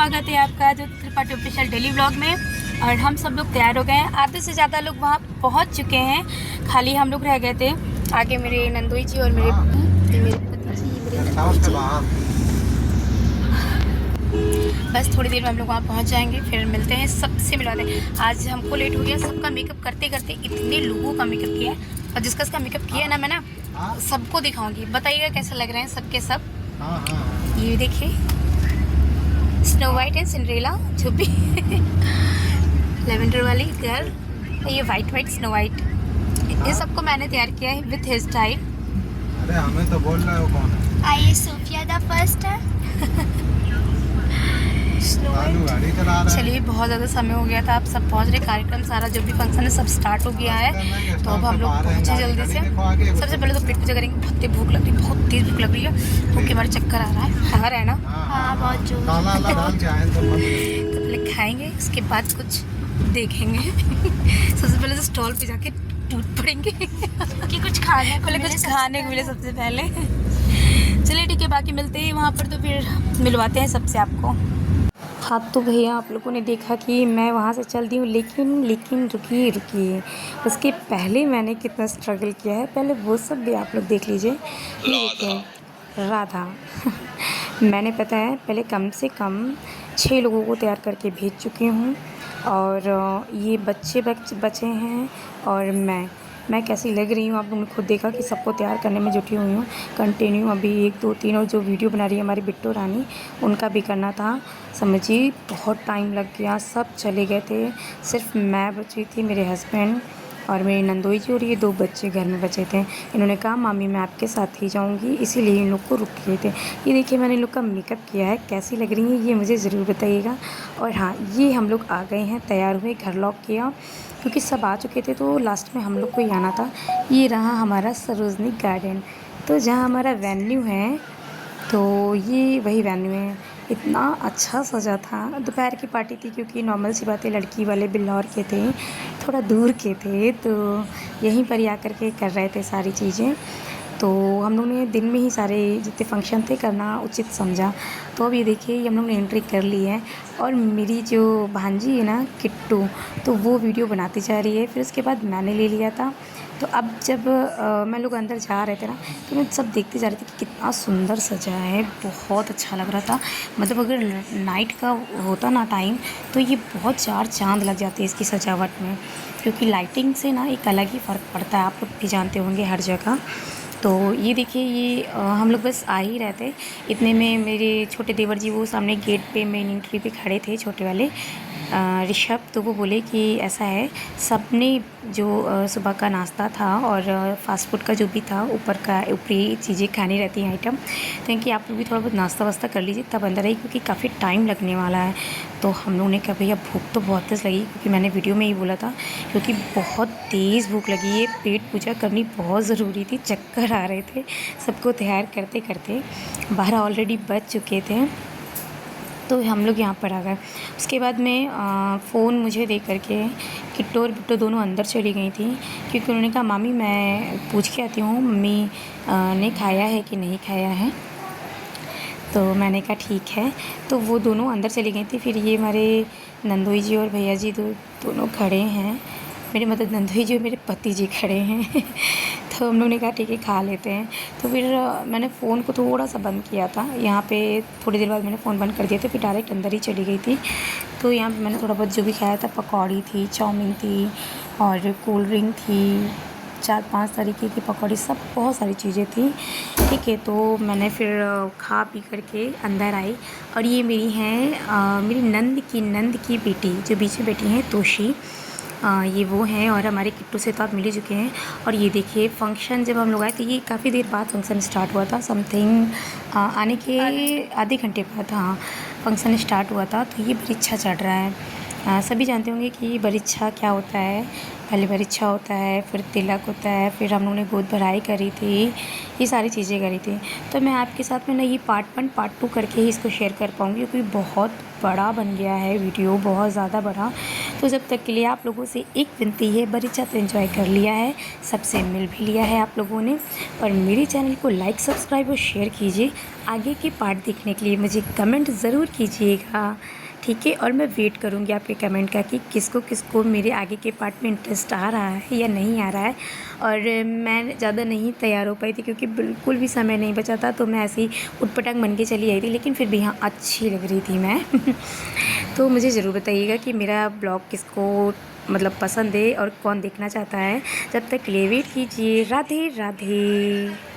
स्वागत है आपका जो त्रिपाठी ऑफिशियल डेली व्लॉग में। और हम सब लोग तैयार हो गए हैं, आधे से ज़्यादा लोग वहाँ पहुँच चुके हैं, खाली हम लोग रह गए थे। आगे मेरे नंदोई जी और मेरे बस थोड़ी देर में हम लोग वहाँ पहुँच जाएंगे, फिर मिलते हैं, सबसे मिलवाते हैं। आज हमको लेट हो गया, सबका मेकअप करते करते इतने लोगों का मेकअप किया है, और जिसका मेकअप किया है ना मैं ना सबको दिखाऊंगी, बताइएगा कैसे लग रहे हैं सबके सब। ये देखिए स्नो वाइट एंड सिंड्रेला जो भी लेवेंडर वाली गर्ल, ये वाइट स्नो वाइट, ये सबको मैंने तैयार किया है विथ हेयर स्टाइल। अरे हमें तो बोल रहे हो कौन है? आइए सोफिया द फर्स्ट है। चलिए बहुत ज़्यादा समय हो गया था, आप सब पहुंच रहे, कार्यक्रम सारा जो भी फंक्शन है सब स्टार्ट हो गया है, तो अब हम लोग पहुंचे जल्दी से। सबसे पहले तो पेट पूजा करेंगे, बहुत तेज भूख लग रही है, बहुत तेज भूख लग रही है, भूख के हमारे चक्कर आ रहा है ना। हाँ बहुत जोर। तो पहले खाएंगे, उसके बाद कुछ देखेंगे। सबसे पहले तो स्टॉल पे जाके टूट पड़ेंगे कि कुछ खाने पहले कुछ खाने को मिले सबसे पहले। चलिए ठीक है, बाकी मिलते हैं वहाँ पर, तो फिर मिलवाते हैं सबसे आपको। हाँ तो भैया आप लोगों ने देखा कि मैं वहाँ से चल दी हूँ, लेकिन रुकिए, उसके पहले मैंने कितना स्ट्रगल किया है, पहले वो सब भी आप लोग देख लीजिए। ये देखिए राधा मैंने पता है पहले कम से कम 6 लोगों को तैयार करके भेज चुकी हूँ, और ये बचे हैं, और मैं कैसी लग रही हूँ आप लोगों ने खुद देखा कि सबको तैयार करने में जुटी हुई हूँ। कंटिन्यू अभी 1 2 3 और जो वीडियो बना रही है हमारी बिट्टू रानी, उनका भी करना था। समझिए बहुत टाइम लग गया, सब चले गए थे, सिर्फ मैं बची थी, मेरे हस्बैंड और मेरी नंदोई जी और ये 2 बच्चे घर में बचे थे। इन्होंने कहा मामी मैं आपके साथ ही जाऊंगी, इसीलिए इन लोग को रुक गए थे। ये देखिए मैंने इन लोग का मेकअप किया है, कैसी लग रही है ये मुझे ज़रूर बताइएगा। और हाँ, ये हम लोग आ गए हैं, तैयार हुए, घर लॉक किया क्योंकि सब आ चुके थे, तो लास्ट में हम लोग को ही आना था। ये रहा हमारा सरोजनी गार्डन, तो जहाँ हमारा वेन्यू है, तो ये वही वेन्यू है। इतना अच्छा सजा था, दोपहर की पार्टी थी क्योंकि नॉर्मल सी बात है, लड़की वाले बिल्लौर के थे, थोड़ा दूर के थे, तो यहीं पर ही आकर के कर रहे थे सारी चीज़ें। तो हम लोग ने दिन में ही सारे जितने फंक्शन थे करना उचित समझा। तो अब ये देखिए हम लोग ने एंट्री कर ली है, और मेरी जो भांजी है ना किट्टू, तो वो वीडियो बनाती जा रही है। फिर उसके बाद मैंने ले लिया था। तो अब जब मैं लोग अंदर जा रहे थे ना, तो मैं सब देखते जा रही थी कि कितना सुंदर सजा है, बहुत अच्छा लग रहा था। मतलब अगर नाइट का होता ना टाइम, तो ये बहुत 4 चांद लग जाते हैं इसकी सजावट में, क्योंकि लाइटिंग से ना एक अलग ही फ़र्क पड़ता है, आप लोग भी जानते होंगे हर जगह। तो ये देखिए ये हम लोग बस आ ही रहे थे, इतने में मेरे छोटे देवर जी वो सामने गेट पे मेन एंट्री पे खड़े थे, छोटे वाले ऋषभ। तो वो बोले कि ऐसा है, सबने जो सुबह का नाश्ता था और फास्ट फूड का जो भी था, ऊपरी चीज़ें खानी रहती हैं आइटम, तो इनकी आप लोग भी थोड़ा बहुत नाश्ता वास्ता कर लीजिए तब अंदर आई, क्योंकि काफ़ी टाइम लगने वाला है। तो हम लोगों ने कहा भैया भूख तो बहुत तेज़ लगी, क्योंकि मैंने वीडियो में ही बोला था, क्योंकि बहुत तेज़ भूख लगी है, पेट पूजा करनी बहुत ज़रूरी थी, चक्कर आ रहे थे सबको तैयार करते करते, 12 ऑलरेडी बज चुके थे। तो हम लोग यहाँ पर आ गए। उसके बाद में फ़ोन मुझे दे करके किट्टू और बिट्टू दोनों अंदर चली गई थी, क्योंकि उन्होंने कहा मामी मैं पूछ के आती हूँ मम्मी ने खाया है कि नहीं खाया है। तो मैंने कहा ठीक है, तो वो दोनों अंदर चली गई थी। फिर ये हमारे नंदोई जी और भैया जी दोनों खड़े हैं, मेरे मतलब नंदोई जी और मेरे पति जी खड़े हैं। तो हम लोग ने कहा ठीक है खा लेते हैं। तो फिर मैंने फ़ोन को थोड़ा सा बंद किया था, यहाँ पे थोड़ी देर बाद मैंने फ़ोन बंद कर दिया था, फिर डायरेक्ट अंदर ही चली गई थी। तो यहाँ पे मैंने थोड़ा बहुत जो भी खाया था, पकौड़ी थी, चाउमीन थी और कोल्ड ड्रिंक थी, 4-5 तरीके की पकौड़ी, सब बहुत सारी चीज़ें थी। ठीक है, तो मैंने फिर खा पी करके अंदर आई। और ये मेरी हैं मेरी नंद की बेटी जो बीच में बैठी हैं, तोशी, ये वो हैं, और हमारे किट्टू से तो आप मिल ही चुके हैं। और ये देखिए फंक्शन जब हम लोग आए, तो ये काफ़ी देर बाद फंक्शन स्टार्ट हुआ था, समथिंग आने के आधे घंटे बाद हाँ फंक्शन स्टार्ट हुआ था। तो ये बरीक्षा चढ़ रहा है, सभी जानते होंगे कि बरीक्षा क्या होता है। पहले बरीक्षा होता है, फिर तिलक होता है, फिर हम लोगों ने गोद भराई करी थी, ये सारी चीज़ें करी थी। तो मैं आपके साथ में ना ये पार्ट 1 पार्ट 2 करके ही इसको शेयर कर पाऊँगी, क्योंकि बहुत बड़ा बन गया है वीडियो, बहुत ज़्यादा बड़ा। तो जब तक के लिए आप लोगों से एक विनती है, बरीचा तो एंजॉय कर लिया है, सबसे मिल भी लिया है आप लोगों ने, और मेरे चैनल को लाइक सब्सक्राइब और शेयर कीजिए। आगे के पार्ट देखने के लिए मुझे कमेंट ज़रूर कीजिएगा, ठीक है। और मैं वेट करूँगी आपके कमेंट का कि किसको किसको मेरे आगे के पार्ट में इंटरेस्ट आ रहा है या नहीं आ रहा है। और मैं ज़्यादा नहीं तैयार हो पाई थी क्योंकि बिल्कुल भी समय नहीं बचा था, तो मैं ऐसे ही उटपटांग बन के चली आई थी, लेकिन फिर भी हाँ अच्छी लग रही थी मैं तो मुझे ज़रूर बताइएगा कि मेरा ब्लॉग किसको मतलब पसंद है और कौन देखना चाहता है। जब तक के लिए वेट कीजिए। राधे राधे।